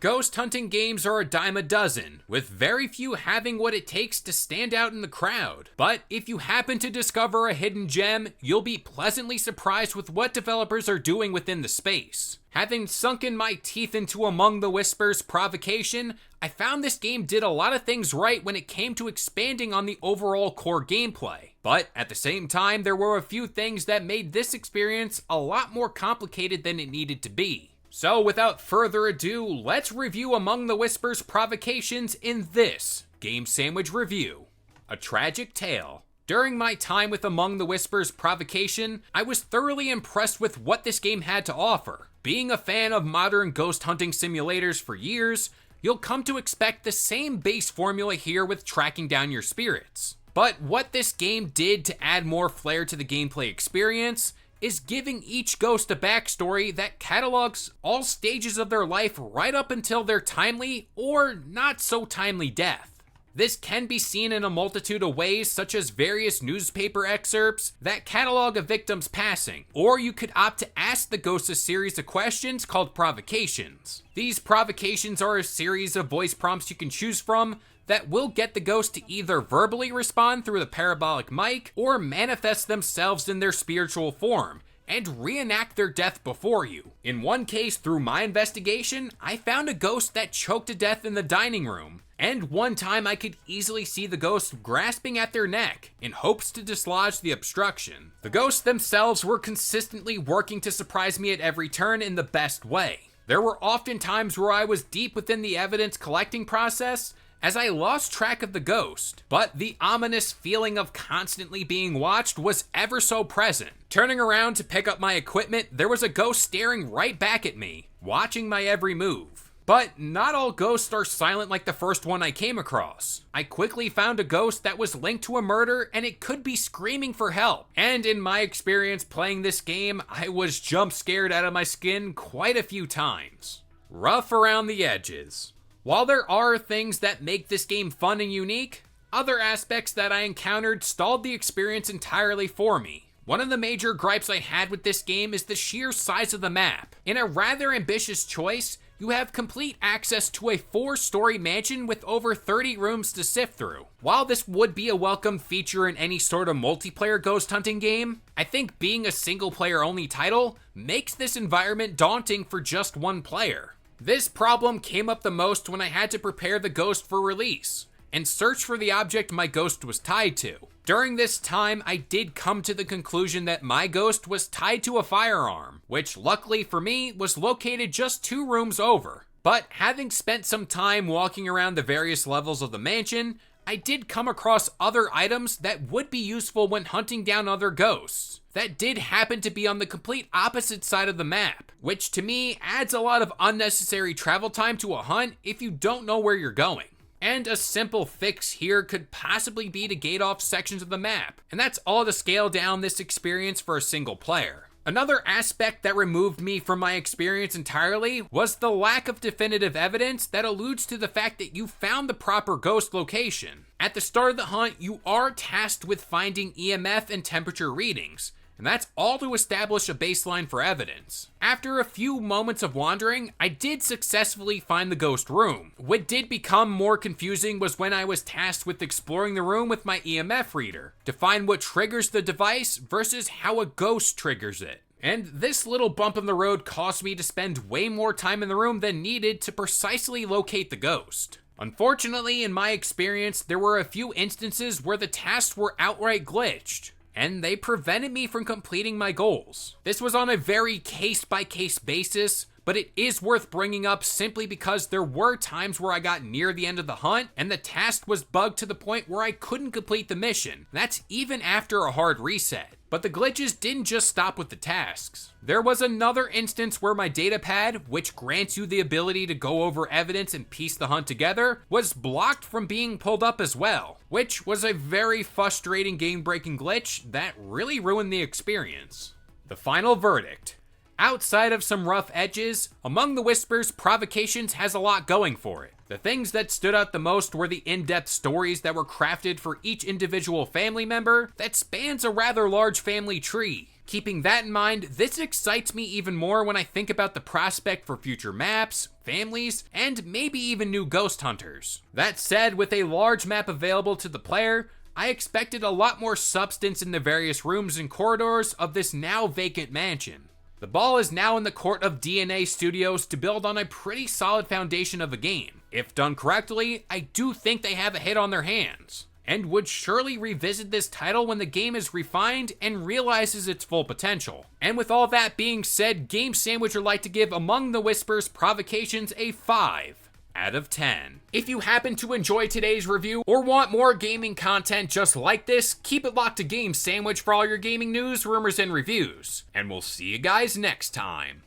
Ghost hunting games are a dime a dozen, with very few having what it takes to stand out in the crowd. But if you happen to discover a hidden gem, you'll be pleasantly surprised with what developers are doing within the space. Having sunken my teeth into Among the Whispers Provocation, I found this game did a lot of things right when it came to expanding on the overall core gameplay. But at the same time, there were a few things that made this experience a lot more complicated than it needed to be. So without further ado, let's review Among the Whispers Provocations in this Game Sandwich Review. A Tragic Tale. During my time with Among the Whispers Provocation, I was thoroughly impressed with what this game had to offer. Being a fan of modern ghost hunting simulators for years, you'll come to expect the same base formula here with tracking down your spirits. But what this game did to add more flair to the gameplay experience is giving each ghost a backstory that catalogs all stages of their life right up until their timely or not so timely death. This can be seen in a multitude of ways, such as various newspaper excerpts that catalog a victim's passing, or you could opt to ask the ghost a series of questions called provocations. These provocations are a series of voice prompts you can choose from that will get the ghost to either verbally respond through the parabolic mic or manifest themselves in their spiritual form and reenact their death before you. In one case, through my investigation, I found a ghost that choked to death in the dining room, and one time I could easily see the ghost grasping at their neck in hopes to dislodge the obstruction. The ghosts themselves were consistently working to surprise me at every turn in the best way. There were often times where I was deep within the evidence collecting process as I lost track of the ghost, but the ominous feeling of constantly being watched was ever so present. Turning around to pick up my equipment, there was a ghost staring right back at me, watching my every move. But not all ghosts are silent like the first one I came across. I quickly found a ghost that was linked to a murder and it could be screaming for help. And in my experience playing this game, I was jump scared out of my skin quite a few times. Rough around the edges. While there are things that make this game fun and unique, other aspects that I encountered stalled the experience entirely for me. One of the major gripes I had with this game is the sheer size of the map. In a rather ambitious choice, you have complete access to a 4-story mansion with over 30 rooms to sift through. While this would be a welcome feature in any sort of multiplayer ghost hunting game, I think being a single player only title makes this environment daunting for just one player. This problem came up the most when I had to prepare the ghost for release and search for the object my ghost was tied to. During this time, I did come to the conclusion that my ghost was tied to a firearm, which luckily for me was located just 2 rooms over. But having spent some time walking around the various levels of the mansion, I did come across other items that would be useful when hunting down other ghosts. That did happen to be on the complete opposite side of the map, which to me adds a lot of unnecessary travel time to a hunt if you don't know where you're going. And a simple fix here could possibly be to gate off sections of the map, and that's all to scale down this experience for a single player. Another aspect that removed me from my experience entirely was the lack of definitive evidence that alludes to the fact that you found the proper ghost location. At the start of the hunt, you are tasked with finding EMF and temperature readings, and that's all to establish a baseline for evidence. After a few moments of wandering, I did successfully find the ghost room. What did become more confusing was when I was tasked with exploring the room with my EMF reader to find what triggers the device versus how a ghost triggers it. And this little bump in the road caused me to spend way more time in the room than needed to precisely locate the ghost. Unfortunately, in my experience, there were a few instances where the tasks were outright glitched, and they prevented me from completing my goals. This was on a very case-by-case basis, but it is worth bringing up simply because there were times where I got near the end of the hunt and the task was bugged to the point where I couldn't complete the mission. That's even after a hard reset. But the glitches didn't just stop with the tasks. There was another instance where my datapad, which grants you the ability to go over evidence and piece the hunt together, was blocked from being pulled up as well, which was a very frustrating game-breaking glitch that really ruined the experience. The final verdict. Outside of some rough edges, Among the Whispers Provocations has a lot going for it. The things that stood out the most were the in-depth stories that were crafted for each individual family member that spans a rather large family tree. Keeping that in mind, this excites me even more when I think about the prospect for future maps, families, and maybe even new ghost hunters. That said, with a large map available to the player, I expected a lot more substance in the various rooms and corridors of this now vacant mansion. The ball is now in the court of DNA Studios to build on a pretty solid foundation of a game. If done correctly, I do think they have a hit on their hands, and would surely revisit this title when the game is refined and realizes its full potential. And with all that being said, Game Sandwich would like to give Among the Whispers Provocations a 5 out of 10. If you happen to enjoy today's review or want more gaming content just like this, keep it locked to Game Sandwich for all your gaming news, rumors, and reviews. And we'll see you guys next time.